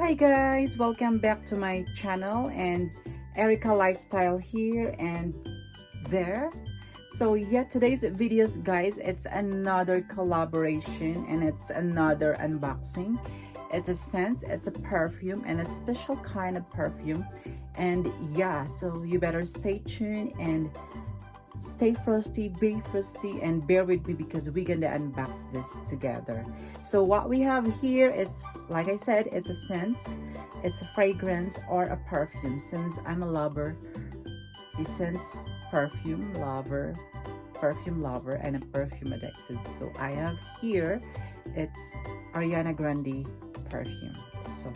Hi guys, welcome back to my channel, and Erica lifestyle here and there. So yeah, today's videos guys, it's another collaboration and it's another unboxing. It's a scent, it's a perfume, and a special kind of perfume. And yeah, so you better stay tuned and stay frosty, be frosty, and bear with me because we're gonna unbox this together. So what we have here is, like I said, it's a scent, it's a fragrance or a perfume. Since I'm a lover, a scent perfume lover, and a perfume addicted. So I have here, it's Ariana Grande perfume. So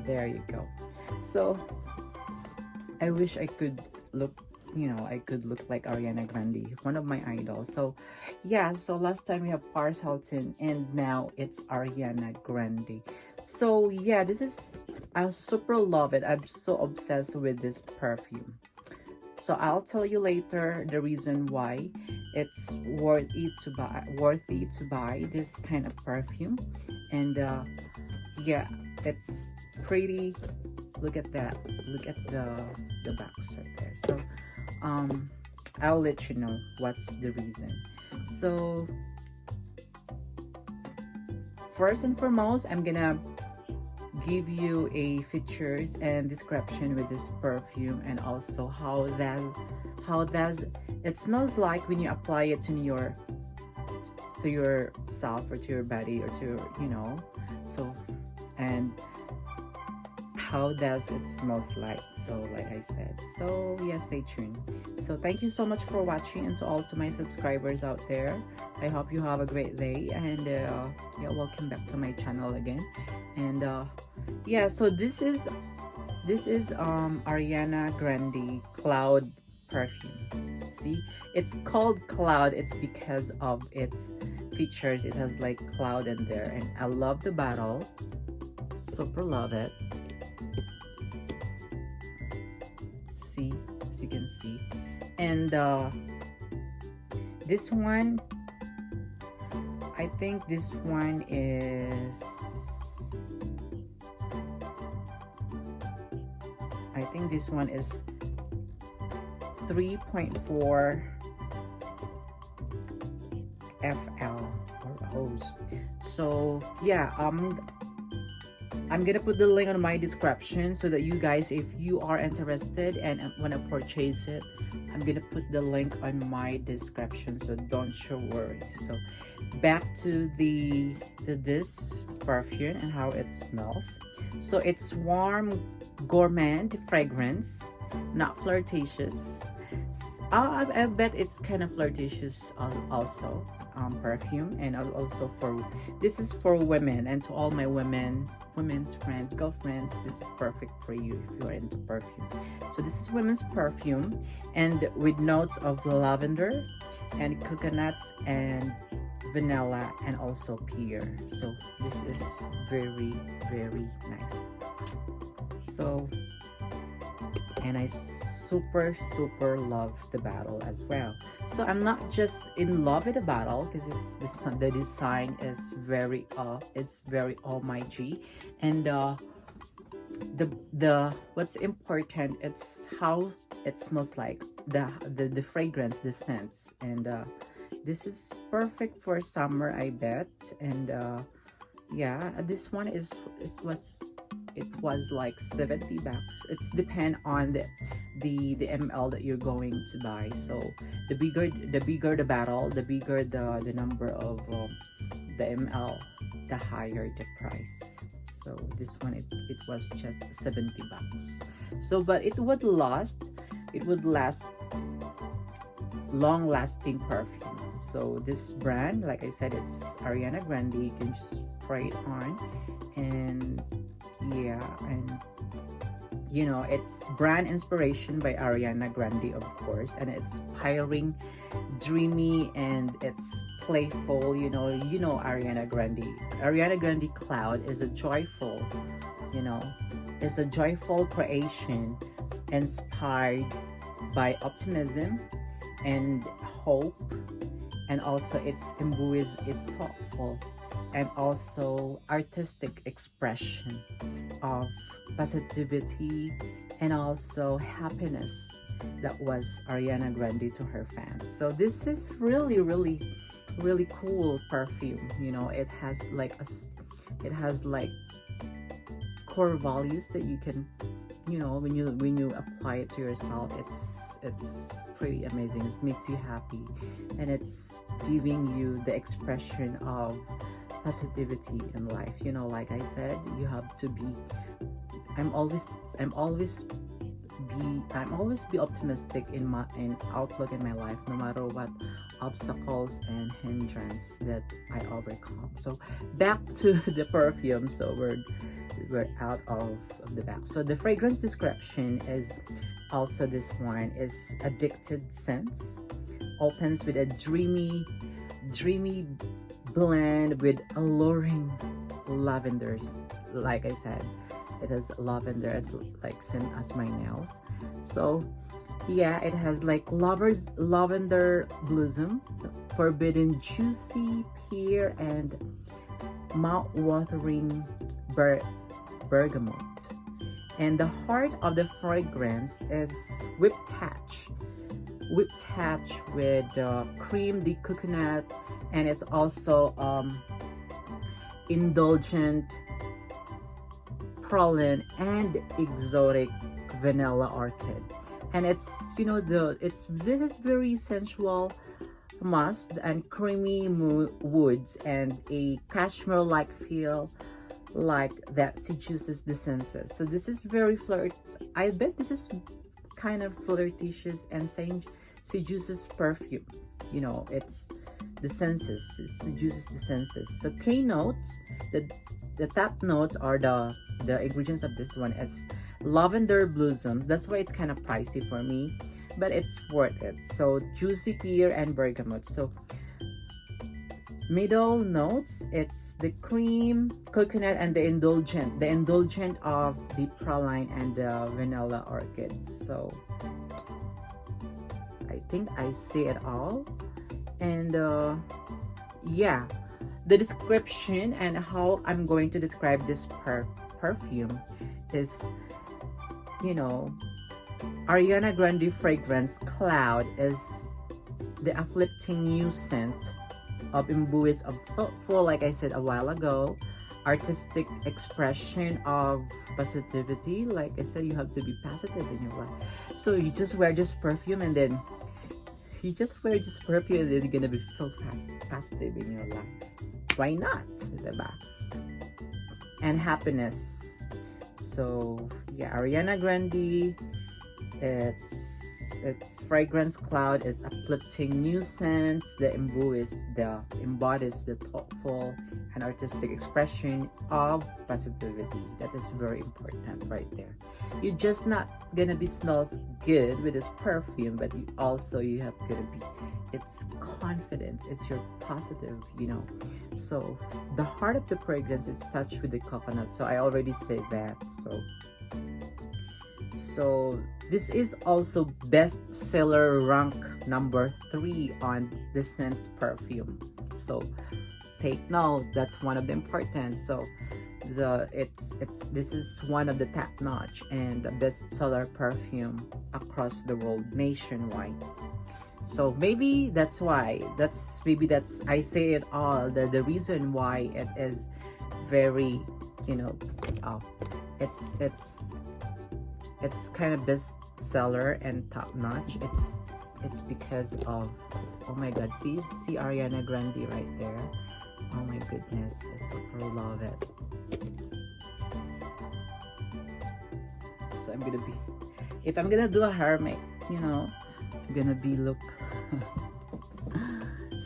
there you go. So I wish I could look, I could look like Ariana Grande, one of my idols. So yeah, so last time we have Paris Hilton and now it's Ariana Grande. So yeah, I super love it. I'm so obsessed with this perfume. So I'll tell you later the reason why it's worthy to buy this kind of perfume. And yeah, it's pretty. Look at that. Look at the box right there. So I'll let you know what's the reason. So first and foremost, I'm gonna give you a features and description with this perfume, and also how does it smells like when you apply it to yourself or to your body or to so, and how does it smells like. So like I said, so yeah, stay tuned. So thank you so much for watching, and to all to my subscribers out there, I hope you have a great day. And yeah, welcome back to my channel again. And yeah, so this is Ariana Grande Cloud perfume. See, it's called Cloud. It's because of its features. It has like cloud in there, and I love the bottle, super love it. See, as you can see. And this one, I think this one is 3.4 FL or O's. So yeah, I'm gonna put the link on my description so that you guys, if you are interested and want to purchase it, I'm gonna put the link on my description, so don't you worry. So back to this perfume and how it smells. So it's warm gourmand fragrance, not flirtatious. I bet it's kind of flirtatious also. Perfume, and also this is for women, and to all my women's friends, girlfriends, this is perfect for you if you're into perfume. So this is women's perfume, and with notes of lavender and coconuts and vanilla and also pear. So this is very, very nice. So, and I super love the bottle as well. So I'm not just in love with the bottle because the design is very almighty, and the what's important, it's how it smells like, the fragrance, the scents. And this is perfect for summer, I bet. And yeah, this one it was like 70 bucks. It's depend on the ml that you're going to buy. So the bigger the bottle, the bigger the number of the ml, the higher the price. So this one, it was just 70 bucks. So but it would last long lasting perfume. So this brand, like I said, it's Ariana Grande. You can just spray it on, and yeah, and it's brand inspiration by Ariana Grande, of course, and it's inspiring, dreamy, and it's playful. Ariana Grande Cloud is a joyful, it's a joyful creation inspired by optimism and hope, and also it's imbues, it's thoughtful and also artistic expression of positivity and also happiness. That was Ariana Grande to her fans. So this is really, really, really cool perfume. You know, it has like it has like core values that you can, you know, when you apply it to yourself, it's pretty amazing. It makes you happy, and it's giving you the expression of positivity in life. You know, like I said, you have to be. I'm always be optimistic in my outlook in my life, no matter what obstacles and hindrance that I overcome. So back to the perfume. So we're out of the back. So the fragrance description is also, this one is addicted scents. Opens with a dreamy blend with alluring lavenders. Like I said, it has lavender as like same as my nails. So yeah, it has like lavender blossom, forbidden juicy pear, and mouthwatering bergamot. And the heart of the fragrance is whipped touch with cream, the coconut, and it's also indulgent, praline, and exotic vanilla orchid. And it's, you know, this is very sensual musk and creamy woods and a cashmere like feel, like that seduces the senses. So this is very I bet this is kind of flirtatious and seduces perfume. You know, it's the senses, it seduces the senses. So K notes, the top notes are the ingredients of this one is lavender blossoms. That's why it's kind of pricey for me, but it's worth it. So juicy pear and bergamot. So middle notes, it's the cream, coconut, and the indulgent of the praline and the vanilla orchid. So I think I see it all. And yeah, the description and how I'm going to describe this perfume is, you know, Ariana Grande fragrance cloud is the uplifting new scent of imbues of thoughtful, like I said a while ago, artistic expression of positivity. Like I said, you have to be positive in your life. So you just wear this perfume and then you're gonna be so positive in your life. Why not? Diba? And happiness. So yeah, Ariana Grande, its fragrance cloud is uplifting new scents that embodies the thoughtful and artistic expression of positivity. That is very important right there. You're just not gonna be smells good with this perfume, but you have gonna be, it's confidence, it's your positive, you know. So the heart of the fragrance is touched with the coconut. So I already said that. So this is also bestseller rank number 3 on the scents perfume. So take note, that's one of the important. So this is one of the top notch and the bestseller perfume across the world, nationwide. So maybe that's I say it all, the reason why it is very, you know, it's kind of bestseller and top notch. It's because of, oh my god, see Ariana Grande right there. Oh my goodness, I super love it. So I'm gonna be, if I'm gonna do a hair make, you know, I'm gonna be look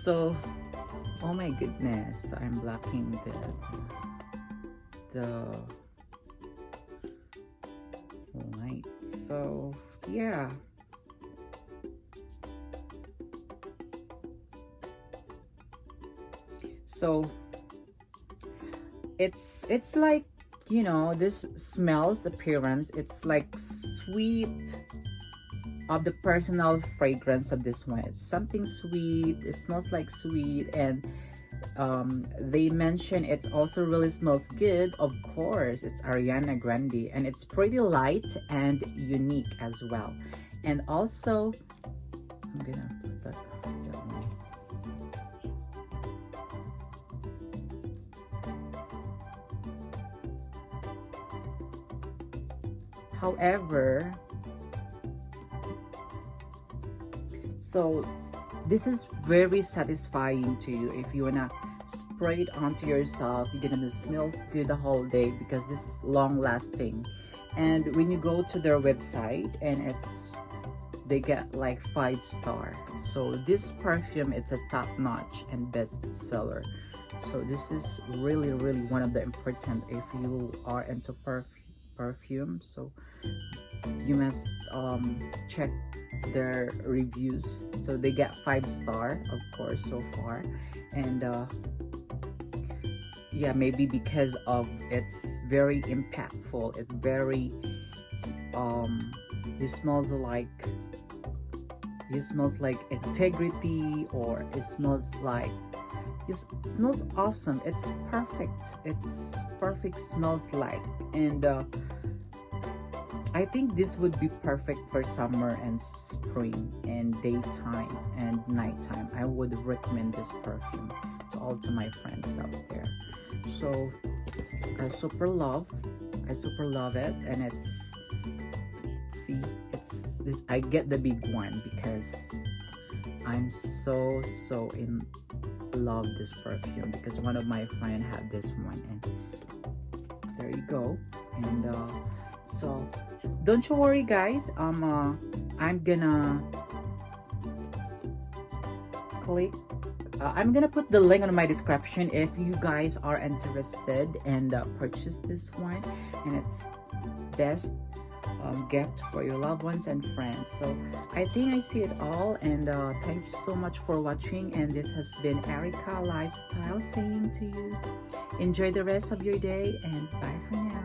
so, oh my goodness, I'm blocking the light. So yeah, so it's like, you know, this smells appearance, it's like sweet of the personal fragrance of this one. It's something sweet, it smells like sweet, and they mention it's also really smells good. Of course, it's Ariana Grande, and it's pretty light and unique as well. And also, I'm gonna put that down. However, so this is very satisfying to you if you wanna spray it onto yourself. You're gonna smell good the whole day because this is long lasting. And when you go to their website, and they get like 5-star. So this perfume is a top notch and best seller. So this is really one of the important if you are into perfume. So you must check their reviews. So they get 5-star, of course, so far. And yeah, maybe because of it's very impactful. It's very it smells like integrity, or it smells like it smells awesome. It's perfect smells like. And I think this would be perfect for summer and spring and daytime and nighttime. I would recommend this perfume to all to my friends out there. So I super love it. And it's, see, I get the big one because I'm so in love this perfume, because one of my friend had this one, and there you go. And so don't you worry, guys. I'm gonna click I'm gonna put the link on my description if you guys are interested and purchase this one. And it's best gift for your loved ones and friends. So I think I see it all. And thank you so much for watching. And this has been Erica Lifestyle saying to you, enjoy the rest of your day, and bye for now.